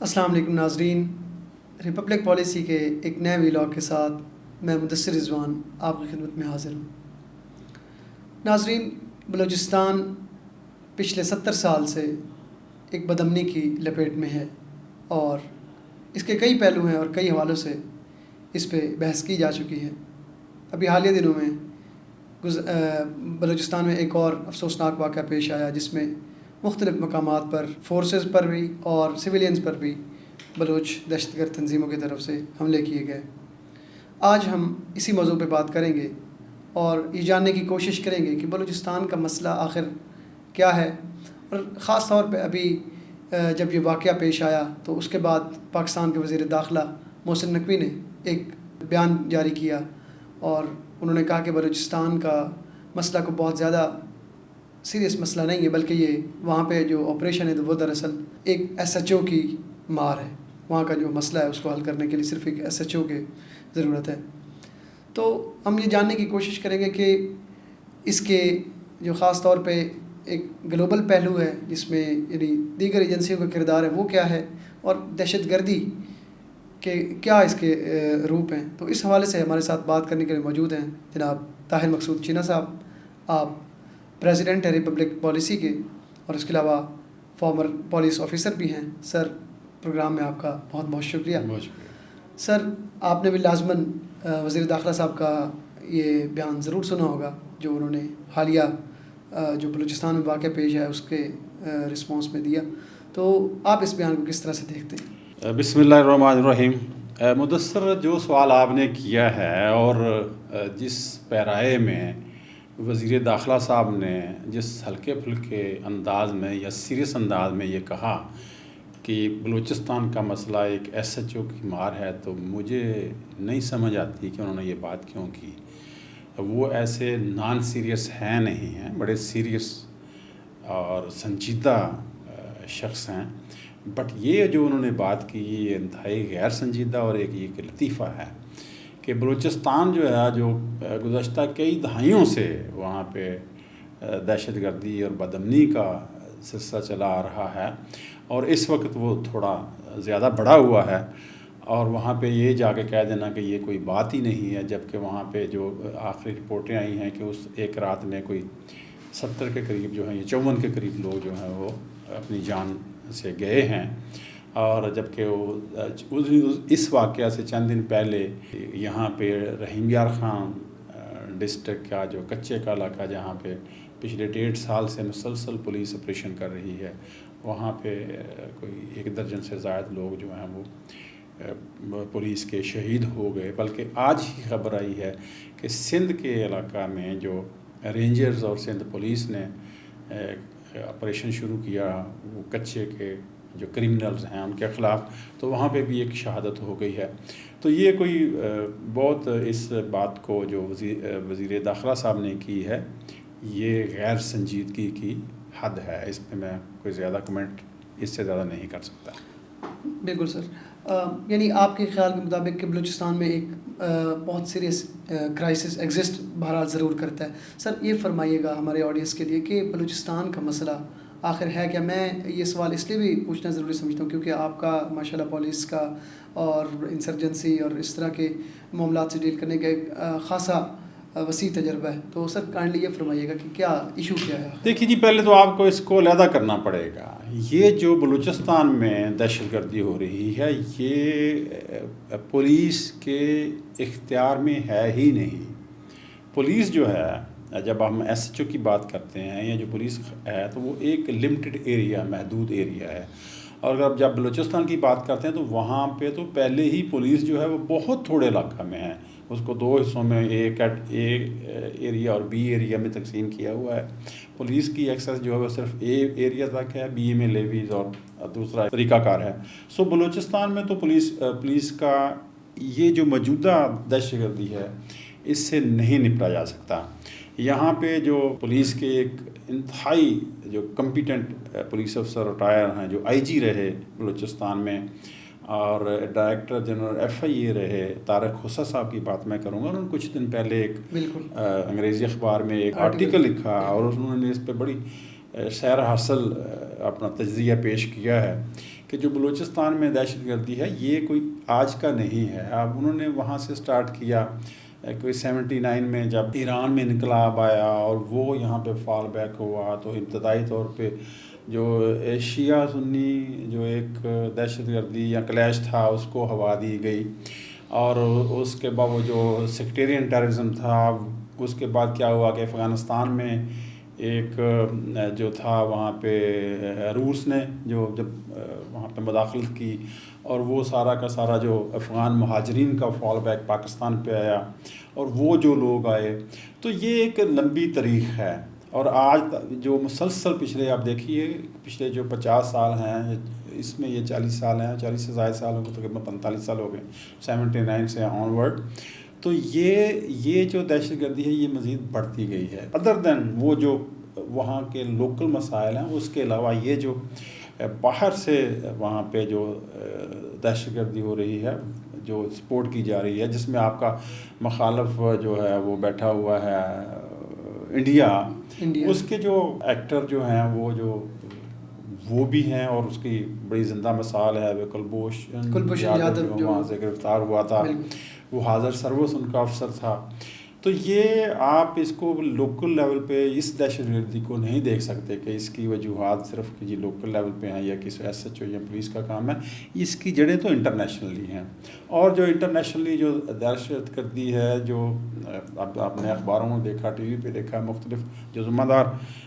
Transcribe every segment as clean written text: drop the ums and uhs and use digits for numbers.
السلام علیکم ناظرین، ریپبلک پالیسی کے ایک نئے ویلاگ کے ساتھ میں مدثر رضوان آپ کی خدمت میں حاضر ہوں۔ ناظرین، بلوچستان پچھلے 70 سال سے ایک بدامنی کی لپیٹ میں ہے اور اس کے کئی پہلو ہیں اور کئی حوالوں سے اس پہ بحث کی جا چکی ہے۔ ابھی حالیہ دنوں میں بلوچستان میں ایک اور افسوسناک واقعہ پیش آیا جس میں مختلف مقامات پر فورسز پر بھی اور سویلینز پر بھی بلوچ دہشت گرد تنظیموں کی طرف سے حملے کیے گئے۔ آج ہم اسی موضوع پہ بات کریں گے اور یہ جاننے کی کوشش کریں گے کہ بلوچستان کا مسئلہ آخر کیا ہے، اور خاص طور پہ ابھی جب یہ واقعہ پیش آیا تو اس کے بعد پاکستان کے وزیر داخلہ محسن نقوی نے ایک بیان جاری کیا اور انہوں نے کہا کہ بلوچستان کا مسئلہ کو بہت زیادہ سیریس مسئلہ نہیں ہے، بلکہ یہ وہاں پہ جو آپریشن ہے تو وہ دراصل ایک ایس ایچ او کی مار ہے۔ وہاں کا جو مسئلہ ہے اس کو حل کرنے کے لیے صرف ایک ایس ایچ او کی ضرورت ہے۔ تو ہم یہ جاننے کی کوشش کریں گے کہ اس کے جو خاص طور پہ ایک گلوبل پہلو ہے جس میں یعنی دیگر ایجنسیوں کا کردار ہے وہ کیا ہے، اور دہشت گردی کے کیا اس کے روپ ہیں۔ تو اس حوالے سے ہمارے ساتھ بات کرنے کے لیے موجود ہیں جناب طاہر مقصود چینا صاحب۔ آپ پریزیڈنٹ ہے ریپبلک پالیسی کے اور اس کے علاوہ فارمر پولیس آفیسر بھی ہیں۔ سر، پروگرام میں آپ کا بہت بہت شکریہ۔ سر، آپ نے بھی لازماً وزیر داخلہ صاحب کا یہ بیان ضرور سنا ہوگا جو انہوں نے حالیہ جو بلوچستان میں واقعہ پیش ہے اس کے رسپانس میں دیا، تو آپ اس بیان کو کس طرح سے دیکھتے ہیں؟ بسم اللہ الرحمن الرحیم۔ مدثر، جو سوال آپ نے کیا ہے اور جس پیرائے میں وزیر داخلہ صاحب نے جس ہلکے پھلکے انداز میں یا سیریس انداز میں یہ کہا کہ بلوچستان کا مسئلہ ایک ایس ایچ او کی مار ہے، تو مجھے نہیں سمجھ آتی کہ انہوں نے یہ بات کیوں کی۔ وہ ایسے نان سیریس ہیں نہیں ہیں، بڑے سیریس اور سنجیدہ شخص ہیں، بٹ یہ جو انہوں نے بات کی یہ انتہائی غیر سنجیدہ اور ایک لطیفہ ہے کہ بلوچستان جو ہے جو گزشتہ کئی دہائیوں سے وہاں پہ دہشت گردی اور بدامنی کا سلسلہ چلا آ رہا ہے، اور اس وقت وہ تھوڑا زیادہ بڑا ہوا ہے، اور وہاں پہ یہ جا کے کہہ دینا کہ یہ کوئی بات ہی نہیں ہے، جبکہ وہاں پہ جو آخری رپورٹیں آئی ہیں کہ اس ایک رات میں کوئی 70 کے قریب جو ہیں، یہ 54 کے قریب لوگ جو ہیں وہ اپنی جان سے گئے ہیں، اور جبکہ وہ اس واقعہ سے چند دن پہلے یہاں پہ رحیم یار خان ڈسٹرکٹ کا جو کچے کا علاقہ جہاں پہ پچھلے 1.5 سال سے مسلسل پولیس آپریشن کر رہی ہے، وہاں پہ کوئی 1 درجن سے زائد لوگ جو ہیں وہ پولیس کے شہید ہو گئے۔ بلکہ آج ہی خبر آئی ہے کہ سندھ کے علاقہ میں جو رینجرز اور سندھ پولیس نے آپریشن شروع کیا وہ کچے کے جو کرمنلز ہیں ان کے خلاف، تو وہاں پہ بھی ایک شہادت ہو گئی ہے۔ تو یہ کوئی بہت اس بات کو جو وزیر داخلہ صاحب نے کی ہے یہ غیر سنجیدگی کی حد ہے، اس پہ میں کوئی زیادہ کمنٹ اس سے زیادہ نہیں کر سکتا۔ بالکل سر، یعنی آپ کے خیال کے مطابق کہ بلوچستان میں ایک بہت سیریس کرائسس ایگزسٹ بہرحال ضرور کرتا ہے۔ سر، یہ فرمائیے گا ہمارے آڈینس کے لیے کہ بلوچستان کا مسئلہ آخر ہے کیا؟ میں یہ سوال اس لیے بھی پوچھنا ضروری سمجھتا ہوں کیونکہ آپ کا ماشاءاللہ پولیس کا اور انسرجنسی اور اس طرح کے معاملات سے ڈیل کرنے کا ایک خاصا وسیع تجربہ ہے، تو سر کائنڈلی یہ فرمائیے گا کہ کیا ایشو کیا ہے؟ دیکھیے جی، پہلے تو آپ کو اس کو علیحدہ کرنا پڑے گا۔ یہ جو بلوچستان میں دہشت گردی ہو رہی ہے یہ پولیس کے اختیار میں ہے ہی نہیں۔ پولیس جو ہے، جب ہم ایس ایچ او کی بات کرتے ہیں یا جو پولیس ہے تو وہ ایک لمیٹڈ ایریا، محدود ایریا ہے، اور اگر جب بلوچستان کی بات کرتے ہیں تو وہاں پہ تو پہلے ہی پولیس جو ہے وہ بہت تھوڑے علاقہ میں ہے، اس کو 2 حصوں میں اے ایریا اور بی ایریا میں تقسیم کیا ہوا ہے۔ پولیس کی ایکسس جو ہے وہ صرف اے ایریا تک ہے، بی میں لیویز اور دوسرا طریقہ کار ہے۔ سو بلوچستان میں تو پولیس کا یہ جو موجودہ دہشت گردی ہے اس سے نہیں نپٹا جا سکتا۔ یہاں پہ جو پولیس کے ایک انتہائی جو کمپیٹنٹ پولیس افسر ریٹائر ہیں، جو آئی جی رہے بلوچستان میں اور ڈائریکٹر جنرل ایف آئی اے رہے طارق خسا صاحب کی بات میں کروں گا، انہوں نے کچھ دن پہلے ایک انگریزی اخبار میں ایک آرٹیکل لکھا اور انہوں نے اس پہ بڑی سیر حاصل اپنا تجزیہ پیش کیا ہے کہ جو بلوچستان میں دہشت گردی ہے یہ کوئی آج کا نہیں ہے. اب انہوں نے وہاں سے سٹارٹ کیا کوئی 79 میں جب ایران میں انقلاب آیا اور وہ یہاں پہ فال بیک ہوا تو ابتدائی طور پہ جو شیعہ سنی جو ایک دہشت گردی یا کلیش تھا اس کو ہوا دی گئی، اور اس کے بعد وہ جو سیکٹیرین ٹیررزم تھا اس کے بعد کیا ہوا کہ افغانستان میں ایک جو تھا وہاں پہ روس نے جو جب وہاں پہ مداخلت کی اور وہ سارا کا سارا جو افغان مہاجرین کا فال بیک پاکستان پہ آیا اور وہ جو لوگ آئے، تو یہ ایک لمبی تاریخ ہے. اور آج جو مسلسل پچھلے آپ دیکھیے پچھلے جو 50 سال ہیں اس میں یہ 40 سال ہیں، 40 سے زائد سال ہو گئے، تقریباً 45 سال ہو گئے 79 سے آن ورڈ. تو یہ جو دہشت گردی ہے یہ مزید بڑھتی گئی ہے. ادر دین وہ جو وہاں کے لوکل مسائل ہیں اس کے علاوہ یہ جو باہر سے وہاں پہ جو دہشت گردی ہو رہی ہے جو سپورٹ کی جا رہی ہے، جس میں آپ کا مخالف جو ہے وہ بیٹھا ہوا ہے انڈیا، اس کے جو ایکٹر جو ہیں وہ بھی ہیں، اور اس کی بڑی زندہ مثال ہے وہ کلبھوشن یادو جو وہاں سے گرفتار ہوا تھا، وہ حاضر سروس ان کا افسر تھا. تو یہ آپ اس کو لوکل لیول پہ اس دہشت گردی کو نہیں دیکھ سکتے کہ اس کی وجوہات صرف کہ جی لوکل لیول پہ ہیں یا کسی ایس ایچ او یا پولیس کا کام ہے. اس کی جڑیں تو انٹرنیشنلی ہیں، اور جو انٹرنیشنلی جو دہشت گردی ہے جو اب آپ نے اخباروں میں دیکھا، ٹی وی پہ دیکھا، مختلف جو ذمہ دار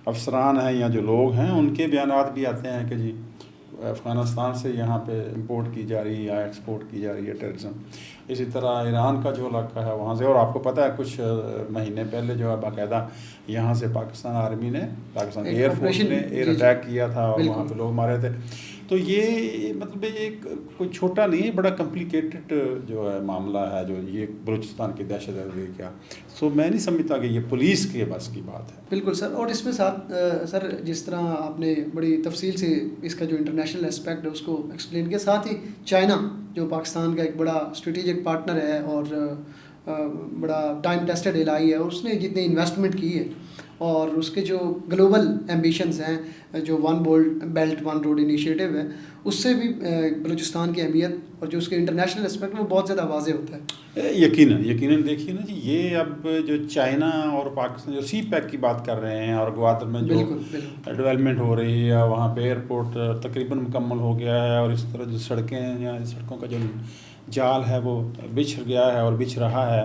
افسران ہیں یا جو لوگ ہیں ان کے بیانات بھی آتے ہیں کہ جی افغانستان سے یہاں پہ امپورٹ کی جا رہی ہے یا ایکسپورٹ کی جا رہی ہے ٹیررزم. اسی طرح ایران کا جو علاقہ ہے وہاں سے، اور آپ کو پتہ ہے کچھ مہینے پہلے جو ہے باقاعدہ یہاں سے پاکستان آرمی نے، پاکستان ایئر فورس نے ایئر اٹیک کیا تھا اور وہاں پہ لوگ مارے تھے. تو یہ مطلب یہ کوئی چھوٹا نہیں، بڑا کمپلیکیٹڈ جو ہے معاملہ ہے جو یہ بلوچستان کی دہشت گردی کا. سو میں نہیں سمجھتا کہ یہ پولیس کے بس کی بات ہے. بالکل سر. اور اس میں ساتھ سر جس طرح آپ نے بڑی تفصیل سے اس کا جو انٹرنیشنل اسپیکٹ ہے اس کو ایکسپلین کیا، ساتھ ہی چائنا جو پاکستان کا ایک بڑا اسٹریٹجک پارٹنر ہے اور بڑا ٹائم ٹیسٹڈ الہی ہے، اور اس نے جتنی انویسٹمنٹ کی ہے اور اس کے جو گلوبل ایمبیشنز ہیں جو one belt one road initiative ہے، اس سے بھی بلوچستان کی اہمیت اور جو اس کے انٹرنیشنل اسپیکٹ وہ بہت زیادہ واضح ہوتا ہے. یقیناً دیکھیے نا جی، یہ اب جو چائنا اور پاکستان جو سی پیک کی بات کر رہے ہیں اور گوادر میں جو ڈیولپمنٹ ہو رہی ہے وہاں پہ ایئرپورٹ تقریباً مکمل ہو گیا ہے، اور اس طرح جو سڑکیں یا سڑکوں کا جو جال ہے وہ بچھ گیا ہے اور بچھ رہا ہے.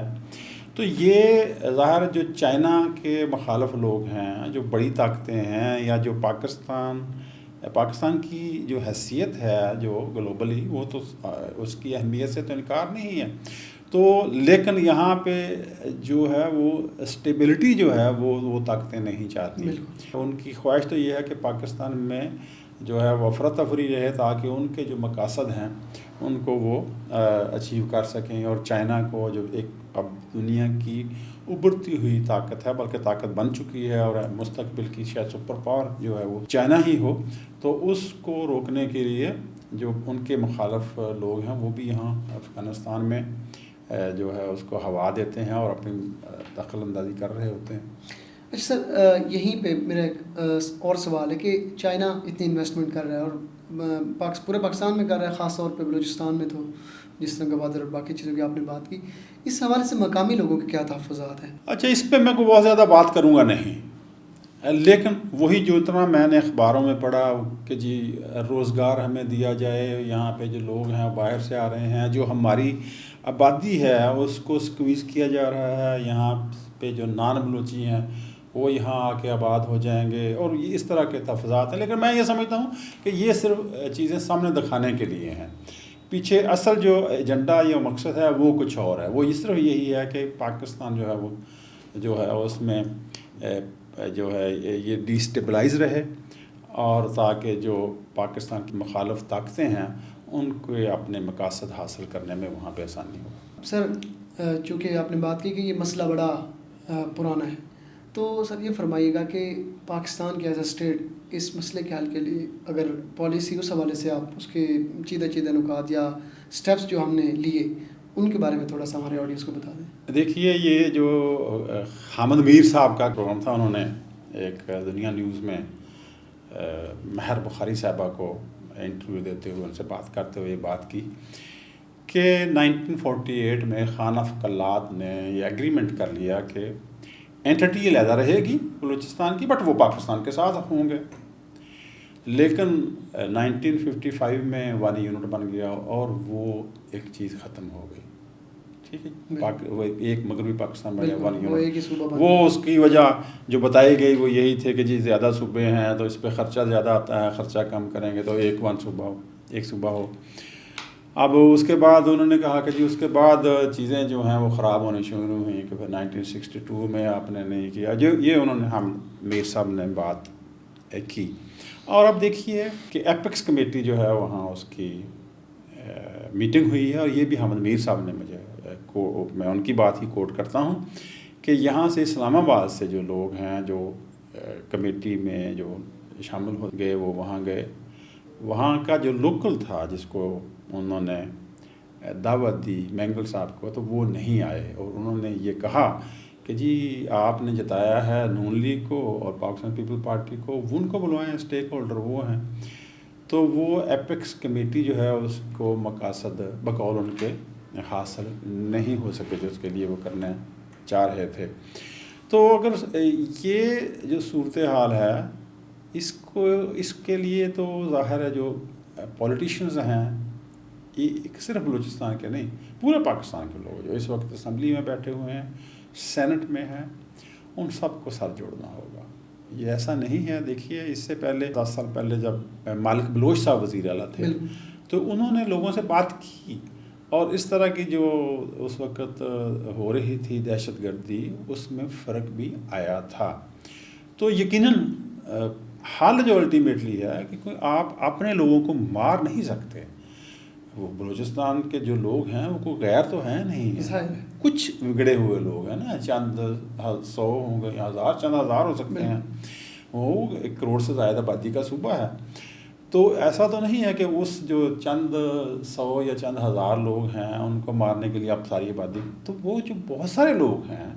تو یہ ظاہر جو چائنا کے مخالف لوگ ہیں، جو بڑی طاقتیں ہیں، یا جو پاکستان کی جو حیثیت ہے جو گلوبلی، وہ تو اس کی اہمیت سے تو انکار نہیں ہے. تو لیکن یہاں پہ جو ہے وہ اسٹیبلٹی جو ہے وہ طاقتیں نہیں چاہتی. ان کی خواہش تو یہ ہے کہ پاکستان میں جو ہے وہ افراتفری رہے تاکہ ان کے جو مقاصد ہیں ان کو وہ اچیو کر سکیں. اور چائنا کو جو ایک اب دنیا کی ابھرتی ہوئی طاقت ہے، بلکہ طاقت بن چکی ہے اور مستقبل کی شاید سپر پاور جو ہے وہ چائنا ہی ہو، تو اس کو روکنے کے لیے جو ان کے مخالف لوگ ہیں وہ بھی یہاں افغانستان میں جو ہے اس کو ہوا دیتے ہیں اور اپنی دخل اندازی کر رہے ہوتے ہیں. اچھا سر، یہیں پہ میرا ایک اور سوال ہے کہ چائنا اتنی انویسٹمنٹ کر رہا ہے اور پورے پاکستان میں کر رہا ہے، خاص طور پہ بلوچستان میں، تو جس طرح گوادر اور باقی چیزوں کی آپ نے بات کی، اس حوالے سے مقامی لوگوں کے کیا تحفظات ہیں؟ اچھا، اس پہ میں کوئی بہت زیادہ بات کروں گا نہیں، لیکن وہی جو اتنا میں نے اخباروں میں پڑھا کہ جی روزگار ہمیں دیا جائے، یہاں پہ جو لوگ ہیں باہر سے آ رہے ہیں، جو ہماری آبادی ہے اس کو سکویز کیا جا رہا ہے، یہاں پہ جو نان بلوچی ہیں وہ یہاں آ کے آباد ہو جائیں گے، اور یہ اس طرح کے تحفظات ہیں. لیکن میں یہ سمجھتا ہوں کہ یہ صرف چیزیں سامنے دکھانے کے لیے ہیں، پیچھے اصل جو ایجنڈا یا مقصد ہے وہ کچھ اور ہے. وہ صرف یہی ہے کہ پاکستان جو ہے وہ جو ہے اس میں جو ہے یہ ڈی اسٹیبلائز رہے، اور تاکہ جو پاکستان کی مخالف طاقتیں ہیں ان کو اپنے مقاصد حاصل کرنے میں وہاں پہ آسانی ہو. سر چونکہ آپ نے بات کی کہ یہ مسئلہ بڑا پرانا ہے، تو سر یہ فرمائیے گا کہ پاکستان کے ایز اے اسٹیٹ اس مسئلے کے حل کے لیے اگر پالیسی اس حوالے سے آپ اس کے چیدہ نکات یا سٹیپس جو ہم نے لیے ان کے بارے میں تھوڑا سا ہمارے آڈینس کو بتا دیں. دیکھیے، یہ جو حامد میر صاحب کا پروگرام تھا، انہوں نے ایک دنیا نیوز میں مہر بخاری صاحبہ کو انٹرویو دیتے ہوئے ان سے بات کرتے ہوئے یہ بات کی کہ 1948 میں خان آف کلات نے یہ ایگریمنٹ کر لیا کہ اینٹی علیحدہ رہے گی بلوچستان کی، بٹ وہ پاکستان کے ساتھ ہوں گے. لیکن 1955 میں 1 یونٹ بن گیا اور وہ ایک چیز ختم ہو گئی. ٹھیک ہے، وہ ایک مغربی پاکستان بن گیا 1 یونٹ. وہ اس کی وجہ جو بتائی گئی وہ یہی تھے کہ جی زیادہ صوبے ہیں تو اس پہ خرچہ زیادہ آتا ہے، خرچہ کم کریں گے تو ایک صوبہ ہو. اب اس کے بعد انہوں نے کہا کہ جی اس کے بعد چیزیں جو ہیں وہ خراب ہونی شروع ہوئیں کہ پھر 1962 میں آپ نے نہیں کیا. جو یہ انہوں نے میر صاحب نے بات کی. اور اب دیکھیے کہ ایپیکس کمیٹی جو ہے وہاں اس کی میٹنگ ہوئی ہے، اور یہ بھی حامد میر صاحب نے میں ان کی بات ہی کوٹ کرتا ہوں کہ یہاں سے اسلام آباد سے جو لوگ ہیں جو کمیٹی میں جو شامل ہو گئے وہ وہاں گئے. وہاں کا جو لوکل تھا جس کو انہوں نے دعوت دی مینگل صاحب کو، تو وہ نہیں آئے، اور انہوں نے یہ کہا کہ جی آپ نے جتایا ہے نون لیگ کو اور پاکستان پیپل پارٹی کو، وہ ان کو بلوائیں، اسٹیک ہولڈر وہ ہیں. تو وہ ایپیکس کمیٹی جو ہے اس کو مقاصد بقول ان کے حاصل نہیں ہو سکے جو اس کے لیے وہ کرنے چاہ رہے تھے. تو اگر یہ جو صورتحال ہے اس کے لیے تو ظاہر ہے جو پولیٹیشنز ہیں یہ صرف بلوچستان کے نہیں، پورے پاکستان کے لوگ جو اس وقت اسمبلی میں بیٹھے ہوئے ہیں، سینٹ میں ہیں، ان سب کو سر جوڑنا ہوگا. یہ ایسا نہیں ہے. دیکھیے اس سے پہلے 10 سال پہلے جب مالک بلوچ صاحب وزیر اعلیٰ تھے تو انہوں نے لوگوں سے بات کی، اور اس طرح کی جو اس وقت ہو رہی تھی دہشت گردی اس میں فرق بھی آیا تھا. تو یقیناً حل جو الٹیمیٹلی ہے کہ آپ اپنے لوگوں کو مار نہیں سکتے. وہ بلوچستان کے جو لوگ ہیں وہ کوئی غیر تو ہیں نہیں ہیں، کچھ بگڑے ہوئے لوگ ہیں نا، چند 100 ہوں گے، 1000 چند ہزار ہو سکتے ہیں. وہ 1 کروڑ سے زائد آبادی کا صوبہ ہے. تو ایسا تو نہیں ہے کہ اس جو چند 100 یا چند ہزار لوگ ہیں ان کو مارنے کے لیے آپ ساری آبادی، تو وہ جو بہت سارے لوگ ہیں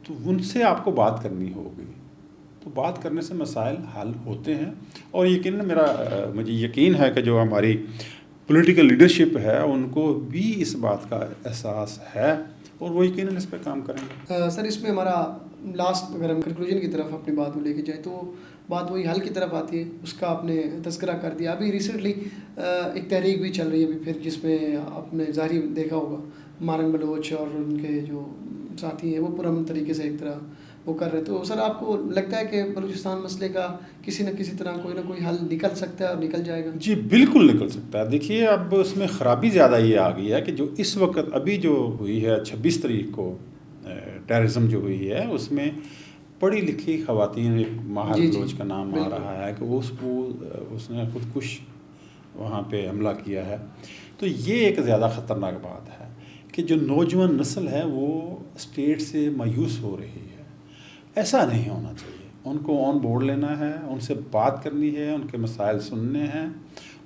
تو ان سے آپ کو بات کرنی ہوگی. تو بات کرنے سے مسائل حل ہوتے ہیں. اور یقیناً مجھے یقین ہے کہ جو ہماری پولیٹیکل لیڈرشپ ہے ان کو بھی اس بات کا احساس ہے اور وہ یقیناً اس پہ کام کریں گے. سر اس میں ہمارا لاسٹ اگر ہم کنکلوژن کی طرف اپنی بات کو لے کے جائیں تو بات وہی حل کی طرف آتی ہے. اس کا آپ نے تذکرہ کر دیا. ابھی ریسنٹلی ایک تحریک بھی چل رہی ہے ابھی پھر، جس میں آپ نے ظاہری دیکھا ہوگا مارن بلوچ اور ان کے جو ساتھی ہیں وہ پرامن طریقے سے ایک طرح وہ کر رہے. تو سر آپ کو لگتا ہے کہ بلوچستان مسئلے کا کسی نہ کسی طرح کوئی نہ کوئی حل نکل سکتا ہے اور نکل جائے گا؟ جی بالکل نکل سکتا ہے. دیکھیے اب اس میں خرابی زیادہ یہ آ گئی ہے کہ جو اس وقت ابھی جو ہوئی ہے 26 تاریخ کو ٹیررزم جو ہوئی ہے اس میں پڑھی لکھی خواتین، ایک ماہر بلوچ کا نام آ رہا ہے کہ اس نے خودکش وہاں پہ حملہ کیا ہے. تو یہ ایک زیادہ خطرناک بات ہے کہ جو نوجوان نسل ہے وہ اسٹیٹ سے مایوس ہو رہی ہے. ایسا نہیں ہونا چاہیے. ان کو آن بورڈ لینا ہے، ان سے بات کرنی ہے، ان کے مسائل سننے ہیں،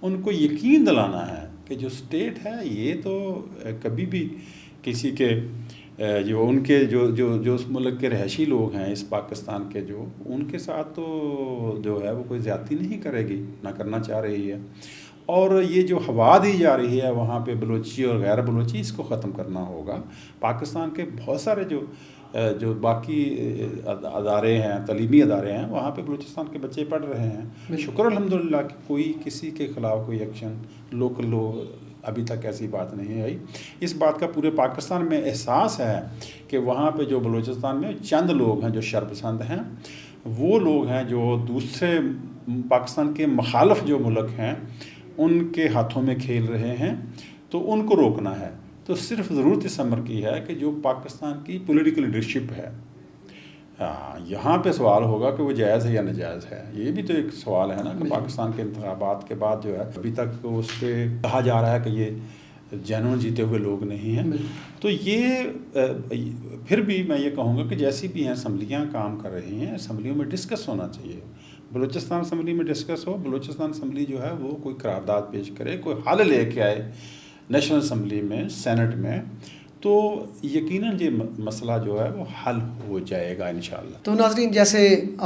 ان کو یقین دلانا ہے کہ جو اسٹیٹ ہے یہ تو کبھی بھی کسی کے جو ان کے جو اس ملک کے رہائشی لوگ ہیں اس پاکستان کے جو ان کے ساتھ تو جو ہے وہ کوئی زیادتی نہیں کرے گی، نہ کرنا چاہ رہی ہے. اور یہ جو ہوا دی جا رہی ہے وہاں پہ بلوچی اور غیر بلوچی، اس کو ختم کرنا ہوگا. پاکستان کے بہت سارے جو باقی ادارے ہیں، تعلیمی ادارے ہیں، وہاں پہ بلوچستان کے بچے پڑھ رہے ہیں. شکر الحمدللہ کہ کوئی کسی کے خلاف کوئی ایکشن لوکل لوگ ابھی تک ایسی بات نہیں آئی. اس بات کا پورے پاکستان میں احساس ہے کہ وہاں پہ جو بلوچستان میں چند لوگ ہیں جو شرپسند ہیں، وہ لوگ ہیں جو دوسرے پاکستان کے مخالف جو ملک ہیں ان کے ہاتھوں میں کھیل رہے ہیں. تو ان کو روکنا ہے. تو صرف ضرورت اس امر کی ہے کہ جو پاکستان کی پولیٹیکل لیڈرشپ ہے، یہاں پہ سوال ہوگا کہ وہ جائز ہے یا ناجائز ہے. یہ بھی تو ایک سوال ہے نا کہ پاکستان کے انتخابات کے بعد جو ہے ابھی تک اس پہ کہا جا رہا ہے کہ یہ جینون جیتے ہوئے لوگ نہیں ہیں. تو یہ پھر بھی میں یہ کہوں گا کہ جیسی بھی ہیں اسمبلیاں کام کر رہی ہیں، اسمبلیوں میں ڈسکس ہونا چاہیے. بلوچستان اسمبلی میں ڈسکس ہو. بلوچستان اسمبلی جو ہے وہ کوئی قرارداد پیش کرے، کوئی حل لے کے آئے نیشنل اسمبلی میں، سینٹ میں. تو یقیناً یہ مسئلہ جو ہے وہ حل ہو جائے گا انشاءاللہ۔ تو ناظرین، جیسے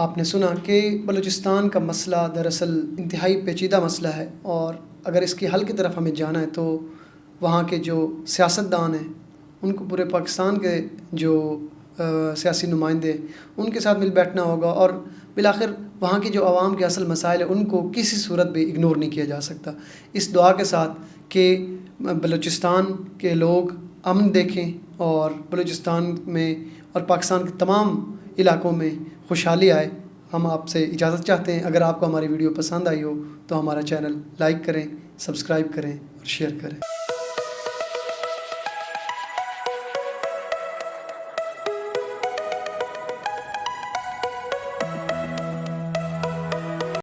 آپ نے سنا کہ بلوچستان کا مسئلہ دراصل انتہائی پیچیدہ مسئلہ ہے، اور اگر اس کے حل کی طرف ہمیں جانا ہے تو وہاں کے جو سیاستدان ہیں ان کو، پورے پاکستان کے جو سیاسی نمائندے، ان کے ساتھ مل بیٹھنا ہوگا، اور بالآخر وہاں کی جو عوام کے اصل مسائل ہیں ان کو کسی صورت بھی اگنور نہیں کیا جا سکتا۔ اس دعا کے ساتھ کہ بلوچستان کے لوگ امن دیکھیں اور بلوچستان میں اور پاکستان کے تمام علاقوں میں خوشحالی آئے، ہم آپ سے اجازت چاہتے ہیں۔ اگر آپ کو ہماری ویڈیو پسند آئی ہو تو ہمارا چینل لائک کریں، سبسکرائب کریں اور شیئر کریں۔